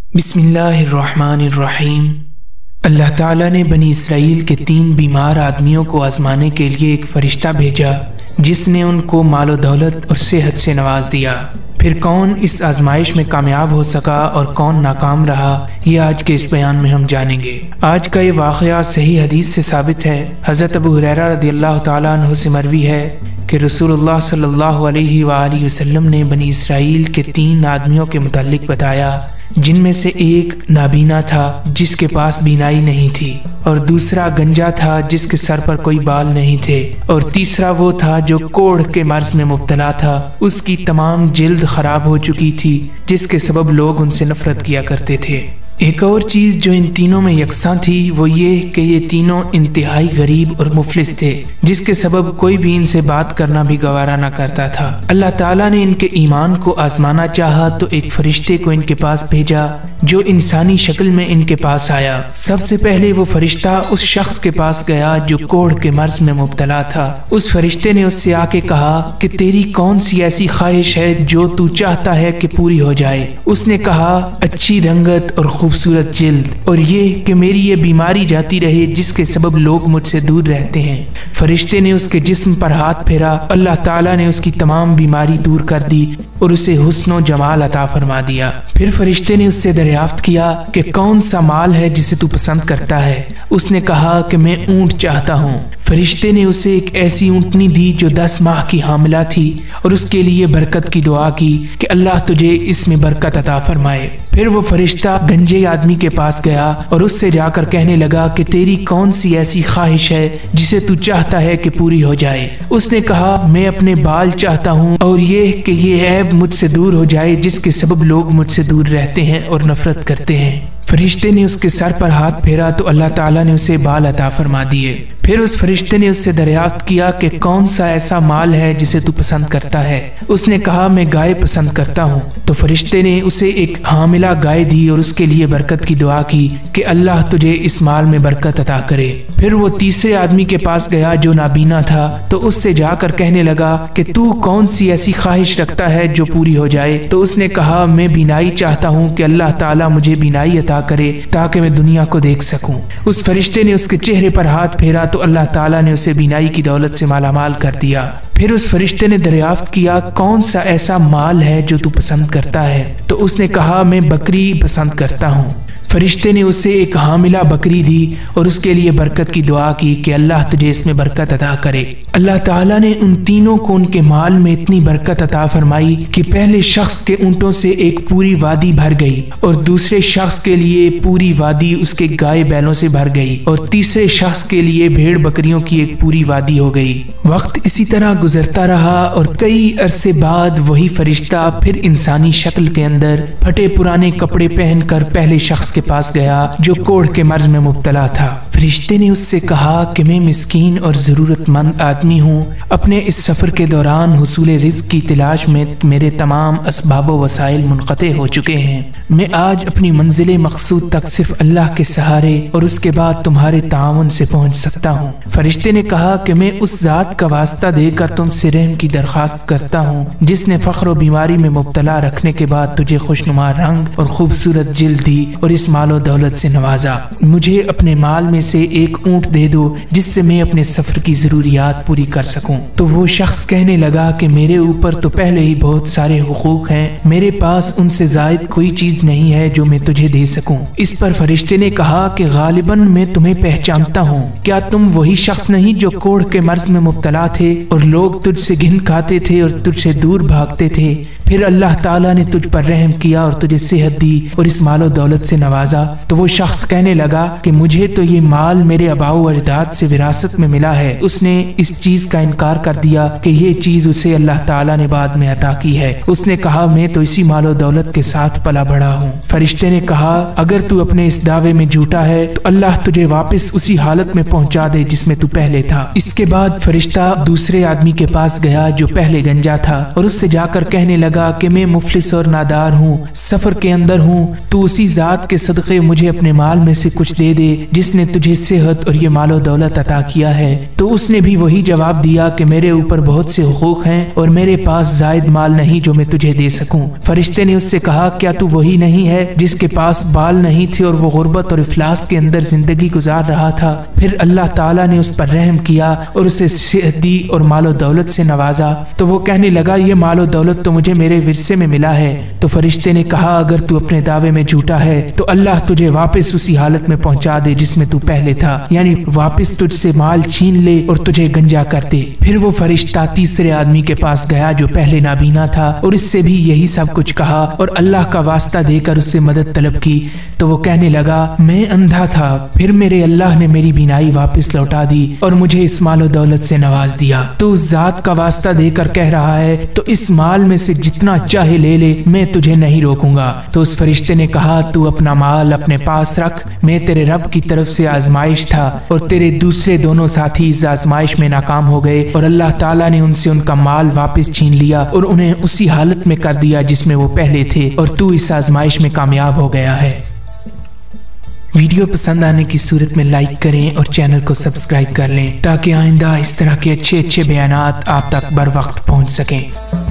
बिस्मिल्लाहिर्रहमानिर्रहीम। अल्लाह ताला ने बनी इसराइल के 3 बीमार आदमियों को आजमाने के लिए एक फरिश्ता भेजा जिसने उनको मालो दौलत और सेहत से नवाज दिया। फिर कौन इस आजमाइश में कामयाब हो सका और कौन नाकाम रहा, ये आज के इस बयान में हम जानेंगे। आज का ये वाक़या सही हदीस से साबित है। हज़रत अबू हुरैरा रज़ियल्लाहु ताला अन्हु से मरवी है कि रसूलुल्लाह सल्लल्लाहु अलैहि वसल्लम ने बनी इसराइल के 3 आदमियों के मुताल्लिक बताया, जिनमें से एक नाबीना था जिसके पास बीनाई नहीं थी, और दूसरा गंजा था जिसके सर पर कोई बाल नहीं थे, और तीसरा वो था जो कोढ़ के मर्ज में मुब्तला था। उसकी तमाम जिल्द खराब हो चुकी थी जिसके सबब लोग उनसे नफरत किया करते थे। एक और चीज जो इन तीनों में यकसां थी वो ये कि ये तीनों इंतहाई गरीब और मुफलिस थे, जिसके सबब कोई भी इनसे बात करना भी गवारा न करता था। अल्लाह ताला ने इनके ईमान को आजमाना चाहा तो एक फरिश्ते को इनके पास भेजा जो इंसानी शक्ल में इनके पास आया। सबसे पहले वो फरिश्ता उस शख्स के पास गया जो कोढ़ के मर्ज में मुब्तला था। उस फरिश्ते ने उससे आके कहा कि तेरी कौन सी ऐसी ख्वाहिश है जो तू चाहता है कि पूरी हो जाए। उसने कहा, अच्छी रंगत और खूबसूरत जिल्द, और ये कि मेरी ये बीमारी जाती रहे जिसके सबब लोग मुझसे दूर रहते हैं। फरिश्ते ने उसके जिस्म पर हाथ फेरा। अल्लाह ताला ने उसकी तमाम बीमारी दूर कर दी और उसे हुस्न जमाल अता फरमा दिया। फिर फरिश्ते ने उससे दरियाफ्त किया कि कौन सा माल है जिसे तू पसंद करता है। उसने कहा कि मैं ऊंट चाहता हूँ। फरिश्ते ने उसे एक ऐसी ऊंटनी दी जो 10 माह की हामिला थी और उसके लिए बरकत की दुआ की कि अल्लाह तुझे इसमें बरकत अता फरमाए। फिर वो फरिश्ता गंजे आदमी के पास गया और उससे जाकर कहने लगा कि तेरी कौन सी ऐसी ख्वाहिश है जिसे तू चाहता है कि पूरी हो जाए। उसने कहा, मैं अपने बाल चाहता हूँ और ये कि ये ऐब मुझसे दूर हो जाए जिसके सबब लोग मुझसे दूर रहते हैं और नफरत करते हैं। फरिश्ते ने उसके सर पर हाथ फेरा तो अल्लाह ताला ने उसे बाल अता फरमा दिए। फिर उस फरिश्ते ने उससे दरियाफ्त किया कि कौन सा ऐसा माल है जिसे तू पसंद करता है। उसने कहा, मैं गाय पसंद करता हूँ। तो फरिश्ते ने उसे एक हामिला गाय दी और उसके लिए बरकत की दुआ की कि अल्लाह तुझे इस माल में बरकत अता करे। फिर वो तीसरे आदमी के पास गया जो नाबीना था, तो उससे जाकर कहने लगा कि तू कौन सी ऐसी ख्वाहिश रखता है जो पूरी हो जाए। तो उसने कहा, मैं बीनाई चाहता हूँ कि अल्लाह ताला मुझे बीनाई अता करे ताकि मैं दुनिया को देख सकूं। उस फरिश्ते ने उसके चेहरे पर हाथ फेरा तो अल्लाह ताला ने उसे बीनाई की दौलत से मालामाल कर दिया। फिर उस फरिश्ते ने दरियाफ्त किया, कौन सा ऐसा माल है जो तू पसंद करता है। तो उसने कहा, मैं बकरी पसंद करता हूँ। फरिश्ते ने उसे एक हामिला बकरी दी और उसके लिए बरकत की दुआ की कि अल्लाह तुझे इसमें बरकत अता करे। अल्लाह ताला ने उन तीनों को उनके माल में इतनी बरकत अता फरमाई कि पहले शख्स के ऊंटों से एक पूरी वादी भर गई, और दूसरे शख्स के लिए पूरी वादी उसके गाय बैलों से भर गई, और तीसरे शख्स के लिए भेड़ बकरियों की एक पूरी वादी हो गई। वक्त इसी तरह गुजरता रहा और कई अरसे बाद वही फरिश्ता फिर इंसानी शक्ल के अंदर फटे पुराने कपड़े पहनकर पहले शख्स के पास गया जो कोढ़ के मर्ज में मुब्तला था। फरिश्ते ने उससे कहा कि मैं मिस्कीन और जरूरतमंद आदमी हूँ। अपने इस सफर के दौरान हुसूल रिज़्क़ की तलाश में मेरे तमाम असबाब व वसाइल मुनक़ते हो चुके हैं। मैं आज अपनी मंजिल मकसूद तक सिर्फ अल्लाह के सहारे और उसके बाद तुम्हारे ताउन से पहुँच सकता हूँ। फरिश्ते ने कहा कि मैं उस जात का वास्ता देकर तुमसे रहम की दरख्वास्त करता हूँ जिसने फख्र और बीमारी में मुब्तला रखने के बाद तुझे खुशनुमा रंग और खूबसूरत जिल्द दी और इस मालो दौलत से नवाजा। मुझे अपने माल में से एक ऊंट दे दो जिससे मैं अपने सफर की जरूरियात पूरी कर सकूं। तो वो शख्स कहने लगा कि मेरे ऊपर तो पहले ही बहुत सारे हुकूक हैं, मेरे पास उनसे जायद कोई चीज नहीं है जो मैं तुझे दे सकूं। इस पर फरिश्ते ने कहा कि गालिबन मैं तुम्हें पहचानता हूँ। क्या तुम वही शख्स नहीं जो कोढ़ के मर्ज में मुब्तला थे और लोग तुझसे घिन खाते थे और तुझसे दूर भागते थे? फिर अल्लाह ताला ने तुझ पर रहम किया और तुझे सेहत दी और इस मालो दौलत से नवाजा। तो वो शख्स कहने लगा कि मुझे तो ये माल मेरे अबाऊ अजदाद से विरासत में मिला है। उसने इस चीज का इनकार कर दिया कि ये चीज उसे अल्लाह ताला ने बाद में अता की है। उसने कहा, मैं तो इसी मालो दौलत के साथ पला बढ़ा हूँ। फरिश्ते ने कहा, अगर तू अपने इस दावे में झूठा है तो अल्लाह तुझे वापस उसी हालत में पहुँचा दे जिसमें तू पहले था। इसके बाद फरिश्ता दूसरे आदमी के पास गया जो पहले गंजा था और उससे जाकर कहने लगा लगा कि मैं मुफलिस और नादार हूँ, सफर के अंदर हूँ, तू उसी जात के सदक़े मुझे अपने माल में से कुछ दे दे जिसने तुझे सेहत और ये मालो दौलत अता किया है। तो उसने भी वही जवाब दिया कि मेरे ऊपर बहुत से हुकूक हैं और मेरे पास जायद माल नहीं जो मैं तुझे दे सकूं। फरिश्ते ने उससे कहा, क्या तू वही नहीं है जिसके पास बाल नहीं थे और वो गुर्बत और इफलास के अंदर जिंदगी गुजार रहा था? फिर अल्लाह ताला ने उस पर रहम किया और उसे सेहत दी और मालो दौलत से नवाजा। तो वो कहने लगा, ये मालो दौलत तो मुझे मेरे विरसे में मिला है। तो फरिश्ते ने कहा, अगर तू अपने दावे में झूठा है तो अल्लाह तुझे वापस उसी हालत में पहुंचा दे जिसमें तू पहले था, यानी वापस तुझसे माल छीन ले और तुझे गंजा कर दे। फिर वो फरिश्ता तीसरे आदमी के पास गया जो पहले नाबीना था और इससे भी यही सब कुछ कहा और अल्लाह का वास्ता देकर उससे मदद तलब की। तो वो कहने लगा, मैं अंधा था, फिर मेरे अल्लाह ने मेरी बीनाई वापस लौटा दी और मुझे इस मालो दौलत से नवाज दिया। तो उस जात का वास्ता देकर कह रहा है, तो इस माल में से जितना चाहे ले ले, मैं तुझे नहीं रोकूंगा। तो उस फरिश्ते ने कहा, तू अपना माल अपने पास रख, मैं तेरे रब की तरफ से आजमाइश था और तेरे दूसरे दोनों साथी इस आजमाइश में नाकाम हो गए और अल्लाह ताला ने उनसे उनका माल वापस छीन लिया और उन्हें उसी हालत में कर दिया जिसमें वो पहले थे और तू इस आजमाइश में कामयाब हो गया है। वीडियो पसंद आने की सूरत में लाइक करें और चैनल को सब्सक्राइब कर लें ताकि आइंदा इस तरह के अच्छे बयानात आप तक बर वक्त पहुंच सकें।